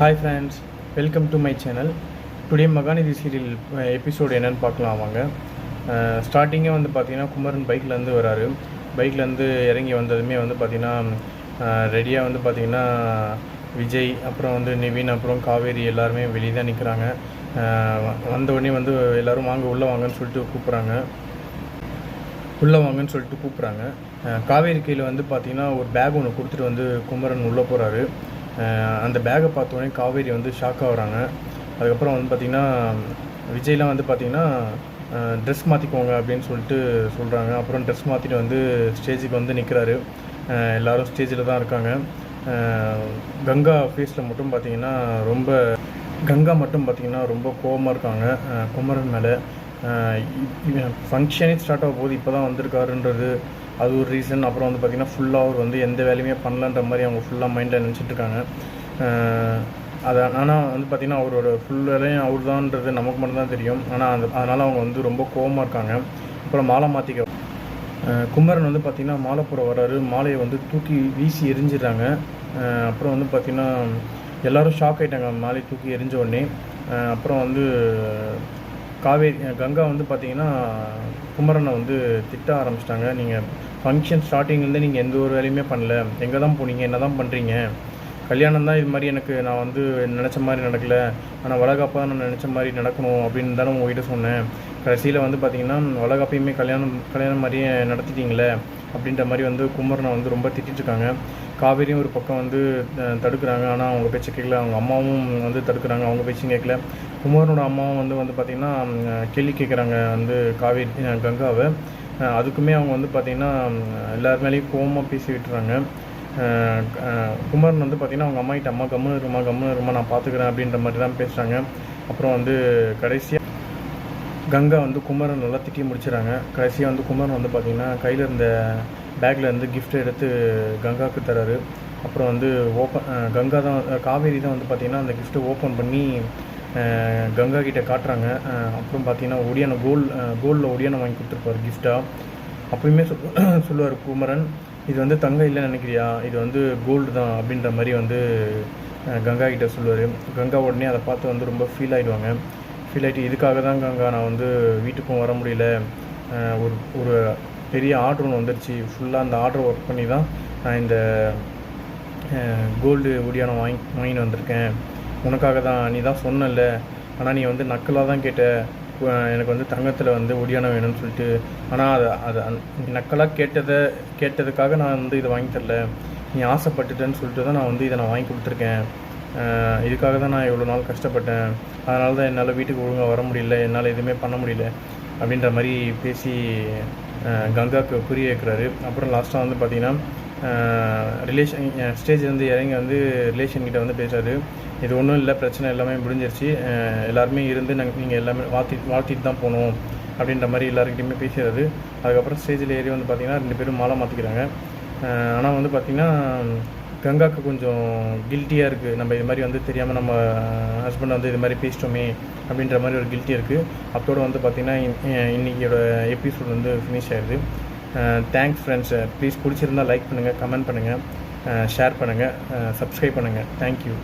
Hi friends, welcome to my channel. Today Maganidhi serial episode என்னன்னு பார்க்கலாம் வாங்க. ஸ்டார்டிங்கே வந்து பார்த்தீங்கன்னா குமரன் பைக்லேருந்து வராரு. பைக்லேருந்து இறங்கி வந்ததுமே வந்து பார்த்தீங்கன்னா ரெடியாக வந்து பார்த்தீங்கன்னா விஜய், அப்புறம் வந்து நிவின், அப்புறம் காவேரி எல்லாருமே வெளியே தான் நிற்கிறாங்க. வந்த உடனே வந்து எல்லோரும் வாங்க உள்ளே வாங்கன்னு சொல்லிட்டு கூப்பிட்றாங்க. காவேரி கையில் வந்து பார்த்திங்கன்னா ஒரு பேக் ஒன்று கொடுத்துட்டு வந்து குமரன் உள்ளே போகிறாரு. அந்த பேக்கை பார்த்தோன்னே காவேரி வந்து ஷாக் ஆகுறாங்க. அதுக்கப்புறம் வந்து பார்த்திங்கன்னா விஜய்லாம் வந்து பார்த்திங்கன்னா ட்ரெஸ் மாற்றிக்கோங்க அப்படின்னு சொல்லிட்டு சொல்கிறாங்க. அப்புறம் ட்ரெஸ் மாற்றிட்டு வந்து ஸ்டேஜுக்கு வந்து நிற்கிறாரு. எல்லோரும் ஸ்டேஜில் தான் இருக்காங்க. கங்கா ஃபேஸில் மட்டும் பார்த்திங்கன்னா ரொம்ப கோபமாக இருக்காங்க குமரன் மேலே. ஃபங்க்ஷனே ஸ்டார்ட் ஆக போகுது, இப்போ தான் வந்திருக்காருன்றது அது ஒரு ரீசன். அப்புறம் வந்து பார்த்திங்கன்னா ஃபுல்லாக அவர் வந்து எந்த வேலையுமே பண்ணலன்ற மாதிரி அவங்க ஃபுல்லாக மைண்டில் நினச்சிட்ருக்காங்க. ஆனால் வந்து பார்த்திங்கன்னா அவரோட ஃபுல் வேலையும் அவர் தான்ன்றது நமக்கு மட்டும்தான் தெரியும். ஆனால் அதனால் அவங்க வந்து ரொம்ப கோபமாக இருக்காங்க. அப்புறம் மாலை மாற்றிக்க குமரன் வந்து பார்த்திங்கன்னா மாலை போட வர்றாரு. மாலையை வந்து தூக்கி வீசி எரிஞ்சிடுறாங்க. அப்புறம் வந்து பார்த்திங்கன்னா எல்லோரும் ஷாக் ஆகிட்டாங்க மாலையை தூக்கி எரிஞ்ச உடனே. அப்புறம் வந்து கங்கா வந்து பார்த்திங்கன்னா குமரனை வந்து திட்ட ஆரம்பிச்சிட்டாங்க. நீங்கள் ஃபங்க்ஷன் ஸ்டார்டிங்லேருந்து நீங்கள் எந்த ஒரு வேலையுமே பண்ணல, எங்கே தான் போனீங்க, என்ன தான் பண்ணுறீங்க, கல்யாணம் தான் இது மாதிரி எனக்கு நான் வந்து நினச்ச மாதிரி நடக்கலை, ஆனால் வளகாப்பாக நான் நினச்ச மாதிரி நடக்கணும் அப்படின்னு தானே உங்கள்கிட்ட சொன்னேன். கடைசியில் வந்து பார்த்திங்கன்னா வளகாப்பையுமே கல்யாணம் மாதிரியே நடத்திட்டீங்களே அப்படின்ற மாதிரி வந்து குமரனை வந்து ரொம்ப திட்டிருக்காங்க. காவேரியும் ஒரு பக்கம் வந்து தடுக்கிறாங்க. ஆனால் அவங்க பேச்சு கேட்கல. அவங்க அம்மாவும் வந்து தடுக்கிறாங்க, அவங்க பேச்சும் கேட்கல. குமரனோட அம்மாவும் வந்து பார்த்திங்கன்னா கேள்வி கேட்குறாங்க வந்து கங்காவை. அதுக்குமே அவங்க வந்து பார்த்திங்கன்னா எல்லார் மேலேயும் கோவமாக பேசி விட்டுறாங்க. குமரன் வந்து பார்த்திங்கன்னா அவங்க அம்மாகிட்ட கம்முன்னு இருமா நான் பார்த்துக்கிறேன் அப்படின்ற மாதிரி தான் பேசுகிறாங்க. அப்புறம் வந்து கடைசியாக கங்கா வந்து குமரன் நல்லா திட்டி முடிச்சிடறாங்க. கடைசியாக வந்து குமரன் வந்து பார்த்திங்கன்னா கையில் இருந்த பேக்கில் இருந்து கிஃப்ட் எடுத்து கங்காவுக்கு தராரு. அப்புறம் வந்து காவேரி தான் வந்து பார்த்திங்கன்னா அந்த கிஃப்ட்டை ஓப்பன் பண்ணி கங்கா கிட்டே காட்டுறாங்க. அப்புறம் பார்த்திங்கன்னா கோல்டில் ஒடியானம் வாங்கி கொடுத்துருப்பார் கிஃப்டாக. அப்பயுமே சொல்லுவார் குமரன், இது வந்து தங்கம் இல்லைன்னு நினைக்கிறியா, இது வந்து கோல்டு தான் அப்படின்ற மாதிரி வந்து கங்கா கிட்டே சொல்லுவார். கங்கா உடனே அதை பார்த்து வந்து ரொம்ப ஃபீல் ஆகிட்டு இதுக்காக தான் கங்கா நான் வந்து வீட்டுக்கும் வர முடியல, ஒரு பெரிய ஆர்டர் ஒன்று வந்துருச்சு, ஃபுல்லாக அந்த ஆர்டர் ஒர்க் பண்ணி தான் நான் இந்த கோல்டு ஒடியானம் வாங்கின்னு வந்திருக்கேன். உனக்காக தான், நீ தான் சொன்னல, ஆனால் நீ வந்து நக்கலாக தான் கேட்ட, எனக்கு வந்து தங்கத்தில் வந்து ஒடியானம் வேணும்னு சொல்லிட்டு. ஆனால் அது நக்கலாக கேட்டதுக்காக நான் வந்து இதை வாங்கி தரல, நீ ஆசைப்பட்டுட்டேன்னு சொல்லிட்டு தான் நான் வந்து இதை வாங்கி கொடுத்துருக்கேன். இதுக்காக தான் நான் இவ்வளோ நாள் கஷ்டப்பட்டேன், அதனால தான் என்னால் வீட்டுக்கு ஒழுங்காக வர முடியல, என்னால் எதுவுமே பண்ண முடியல அப்படின்ற மாதிரி பேசி கங்காவுக்கு புரிய வைக்கிறாரு. அப்புறம் லாஸ்ட்டாக வந்து பார்த்திங்கன்னா ஸ்டேஜ்லேருந்து இறங்கி வந்து ரிலேஷன்கிட்ட வந்து பேசுகிறாரு. இது ஒன்றும் இல்லை, பிரச்சனை எல்லாமே முடிஞ்சிருச்சு, எல்லாருமே இருந்து நீங்கள் எல்லாமே வாழ்த்திட்டு தான் போகணும் அப்படின்ற மாதிரி எல்லாருக்கிட்டையுமே பேசுகிறது. அதுக்கப்புறம் ஸ்டேஜில் ஏறி வந்து பார்த்திங்கன்னா 2 பேரும் மாலை மாற்றிக்கிறாங்க. ஆனால் வந்து பார்த்திங்கன்னா கங்காவுக்கு கொஞ்சம் கில்ட்டியாக இருக்குது. நம்ம இது மாதிரி வந்து தெரியாமல் நம்ம ஹஸ்பண்ட் வந்து இது மாதிரி பேசிட்டோமே அப்படின்ற மாதிரி ஒரு கில்ட்டி இருக்குது. அப்போட வந்து பார்த்திங்கன்னா இன்றைக்கியோட எபிசோட் வந்து ஃபினிஷ் ஆயிடுது. Thanks friends. ப்ளீஸ் பிடிச்சிருந்தால் லைக் பண்ணுங்கள், கமெண்ட் பண்ணுங்கள், ஷேர் பண்ணுங்கள், சப்ஸ்கிரைப் பண்ணுங்கள். தேங்க்யூ.